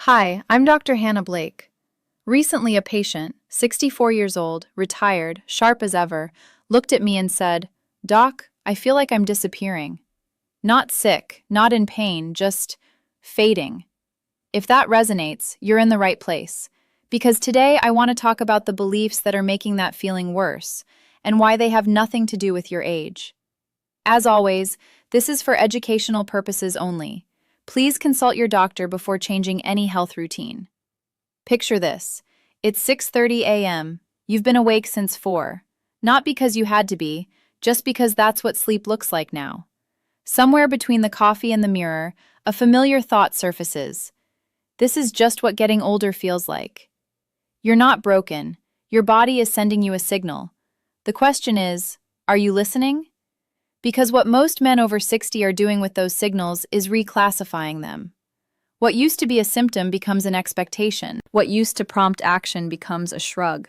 Hi, I'm Dr. Hannah Blake. Recently, a patient, 64 years old, retired, sharp as ever, looked at me and said, "Doc, I feel like I'm disappearing. Not sick, not in pain, just fading." If that resonates, you're in the right place. Because today I want to talk about the beliefs that are making that feeling worse and why they have nothing to do with your age. As always, this is for educational purposes only. Please consult your doctor before changing any health routine. Picture this. It's 6:30 a.m. You've been awake since 4. Not because you had to be, just because that's what sleep looks like now. Somewhere between the coffee and the mirror, a familiar thought surfaces. This is just what getting older feels like. You're not broken. Your body is sending you a signal. The question is, are you listening? Because what most men over 60 are doing with those signals is reclassifying them. What used to be a symptom becomes an expectation. What used to prompt action becomes a shrug.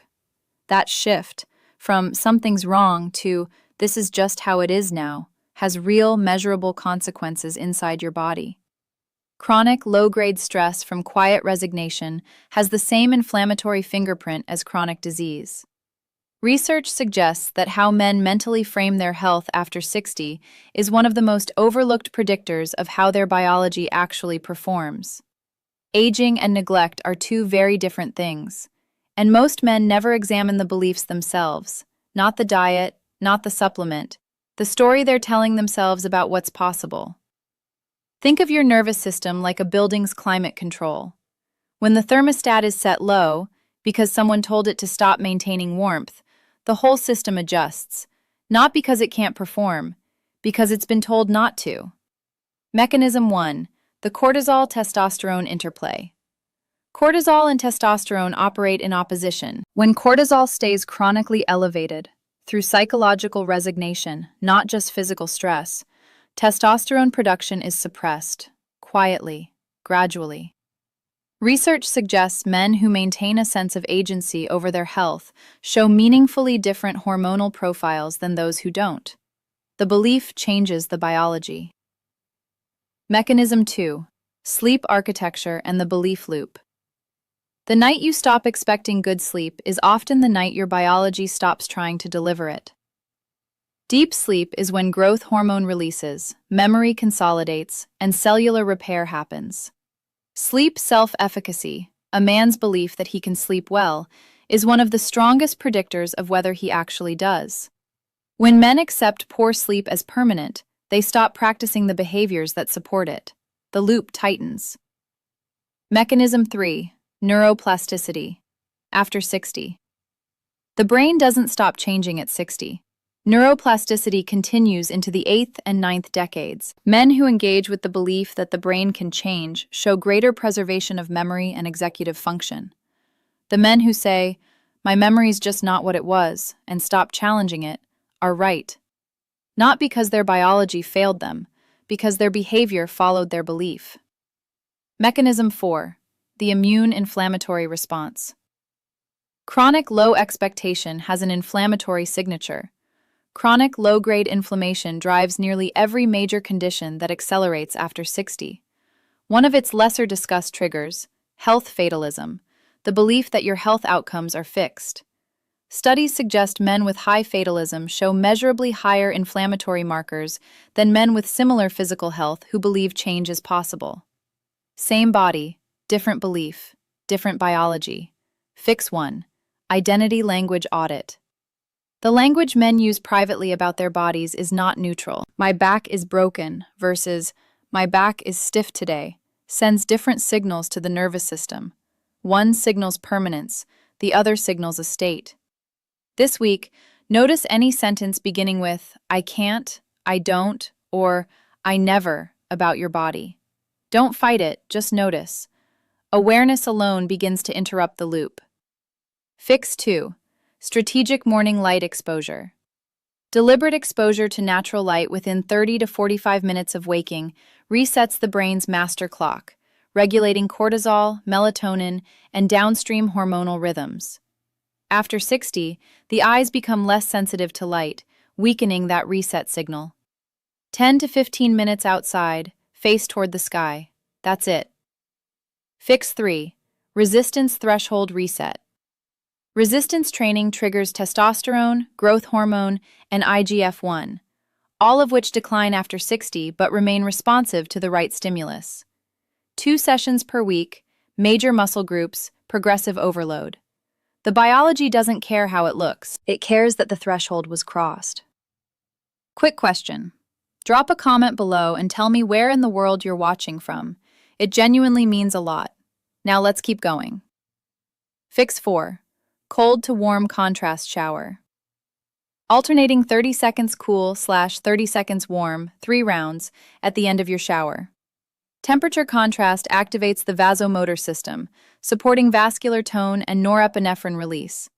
That shift, from "something's wrong" to "this is just how it is now," has real, measurable consequences inside your body. Chronic, low-grade stress from quiet resignation has the same inflammatory fingerprint as chronic disease. Research suggests that how men mentally frame their health after 60 is one of the most overlooked predictors of how their biology actually performs. Aging and neglect are two very different things, and most men never examine the beliefs themselves, not the diet, not the supplement, the story they're telling themselves about what's possible. Think of your nervous system like a building's climate control. When the thermostat is set low, because someone told it to stop maintaining warmth, the whole system adjusts, not because it can't perform, because it's been told not to. Mechanism 1. The cortisol-testosterone interplay. Cortisol and testosterone operate in opposition. When cortisol stays chronically elevated, through psychological resignation, not just physical stress, testosterone production is suppressed, quietly, gradually. Research suggests men who maintain a sense of agency over their health show meaningfully different hormonal profiles than those who don't. The belief changes the biology. Mechanism 2. Sleep architecture and the belief loop. The night you stop expecting good sleep is often the night your biology stops trying to deliver it. Deep sleep is when growth hormone releases, memory consolidates, and cellular repair happens. Sleep self-efficacy, a man's belief that he can sleep well, is one of the strongest predictors of whether he actually does. When men accept poor sleep as permanent, they stop practicing the behaviors that support it. The loop tightens. Mechanism 3. Neuroplasticity. After 60. The brain doesn't stop changing at 60. Neuroplasticity continues into the 8th and 9th decades. Men who engage with the belief that the brain can change show greater preservation of memory and executive function. The men who say, "My memory's just not what it was," and stop challenging it, are right. Not because their biology failed them, because their behavior followed their belief. Mechanism 4. The immune inflammatory response. Chronic low expectation has an inflammatory signature. Chronic low-grade inflammation drives nearly every major condition that accelerates after 60. One of its lesser-discussed triggers, health fatalism, the belief that your health outcomes are fixed. Studies suggest men with high fatalism show measurably higher inflammatory markers than men with similar physical health who believe change is possible. Same body, different belief, different biology. Fix 1. Identity language audit. The language men use privately about their bodies is not neutral. "My back is broken" versus "my back is stiff today" sends different signals to the nervous system. One signals permanence, the other signals a state. This week, notice any sentence beginning with "I can't," "I don't," or "I never" about your body. Don't fight it, just notice. Awareness alone begins to interrupt the loop. Fix 2. Strategic morning light exposure. Deliberate exposure to natural light within 30 to 45 minutes of waking resets the brain's master clock, regulating cortisol, melatonin, and downstream hormonal rhythms. After 60, the eyes become less sensitive to light, weakening that reset signal. 10 to 15 minutes outside, face toward the sky. That's it. Fix 3. Resistance threshold reset. Resistance training triggers testosterone, growth hormone, and IGF-1, all of which decline after 60 but remain responsive to the right stimulus. 2 sessions per week, major muscle groups, progressive overload. The biology doesn't care how it looks. It cares that the threshold was crossed. Quick question. Drop a comment below and tell me where in the world you're watching from. It genuinely means a lot. Now let's keep going. Fix 4. Cold to warm contrast shower. Alternating 30 seconds cool/30 seconds warm, 3 rounds, at the end of your shower. Temperature contrast activates the vasomotor system, supporting vascular tone and norepinephrine release.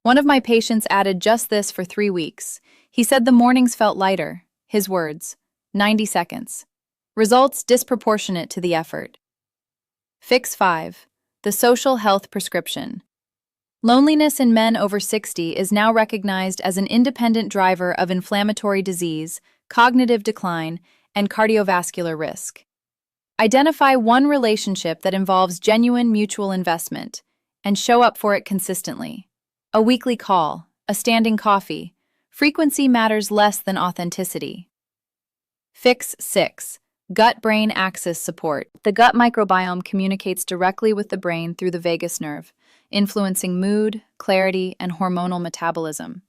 One of my patients added just this for 3 weeks. He said the mornings felt lighter. His words, 90 seconds. Results disproportionate to the effort. Fix 5. The social health prescription. Loneliness in men over 60 is now recognized as an independent driver of inflammatory disease, cognitive decline, and cardiovascular risk. Identify one relationship that involves genuine mutual investment and show up for it consistently. A weekly call, a standing coffee. Frequency matters less than authenticity. Fix 6. Gut-brain axis support. The gut microbiome communicates directly with the brain through the vagus nerve, influencing mood, clarity, and hormonal metabolism.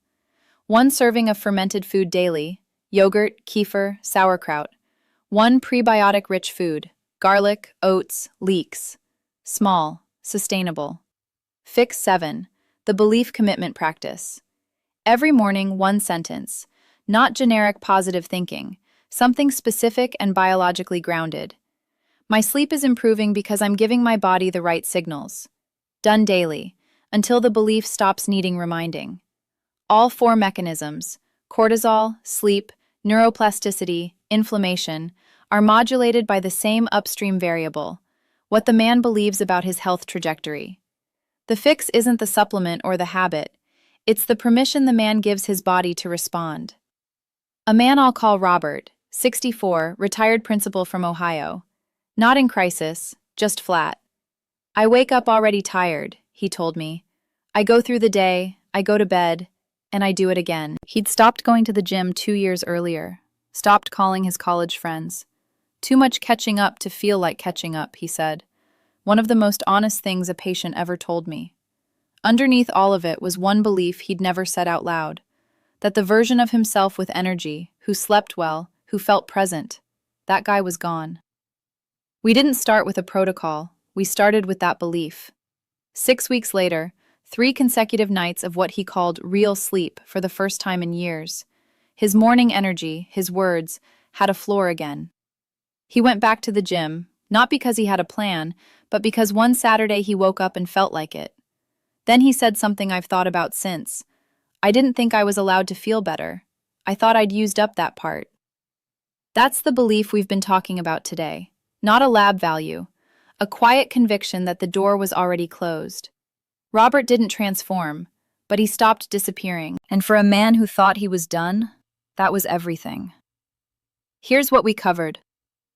1 serving of fermented food daily, yogurt, kefir, sauerkraut. 1 prebiotic-rich food, garlic, oats, leeks. Small, sustainable. Fix 7. The belief commitment practice. Every morning, 1 sentence. Not generic positive thinking. Something specific and biologically grounded. My sleep is improving because I'm giving my body the right signals. Done daily, until the belief stops needing reminding. All 4 mechanisms, cortisol, sleep, neuroplasticity, inflammation, are modulated by the same upstream variable, what the man believes about his health trajectory. The fix isn't the supplement or the habit, it's the permission the man gives his body to respond. A man I'll call Robert, 64, retired principal from Ohio. Not in crisis, just flat. I wake up already tired, he told me. I go through the day, I go to bed, and I do it again. He'd stopped going to the gym 2 years earlier, stopped calling his college friends. Too much catching up to feel like catching up, he said. One of the most honest things a patient ever told me. Underneath all of it was one belief he'd never said out loud, that the version of himself with energy, who slept well, who felt present, that guy was gone. We didn't start with a protocol, we started with that belief. 6 weeks later, 3 consecutive nights of what he called real sleep for the first time in years. His morning energy, his words, had a floor again. He went back to the gym, not because he had a plan, but because one Saturday he woke up and felt like it. Then he said something I've thought about since. I didn't think I was allowed to feel better. I thought I'd used up that part. That's the belief we've been talking about today. Not a lab value. A quiet conviction that the door was already closed. Robert didn't transform, but he stopped disappearing. And for a man who thought he was done, that was everything. Here's what we covered.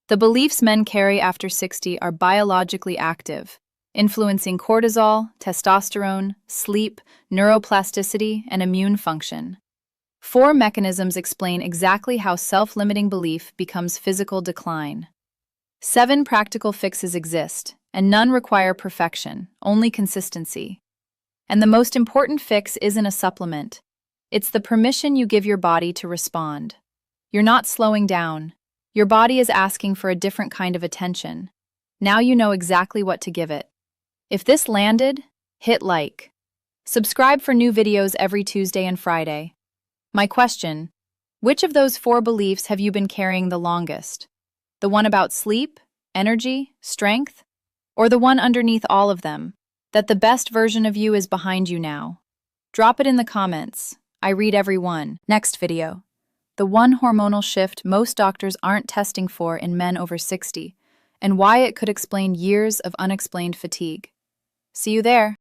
The beliefs men carry after 60 are biologically active, influencing cortisol, testosterone, sleep, neuroplasticity, and immune function. 4 mechanisms explain exactly how self-limiting belief becomes physical decline. 7 practical fixes exist, and none require perfection, only consistency. And the most important fix isn't a supplement. It's the permission you give your body to respond. You're not slowing down. Your body is asking for a different kind of attention. Now you know exactly what to give it. If this landed, hit like. Subscribe for new videos every Tuesday and Friday. My question, which of those 4 beliefs have you been carrying the longest? The one about sleep, energy, strength? Or the one underneath all of them, that the best version of you is behind you now? Drop it in the comments. I read every one. Next video. The one hormonal shift most doctors aren't testing for in men over 60, and why it could explain years of unexplained fatigue. See you there.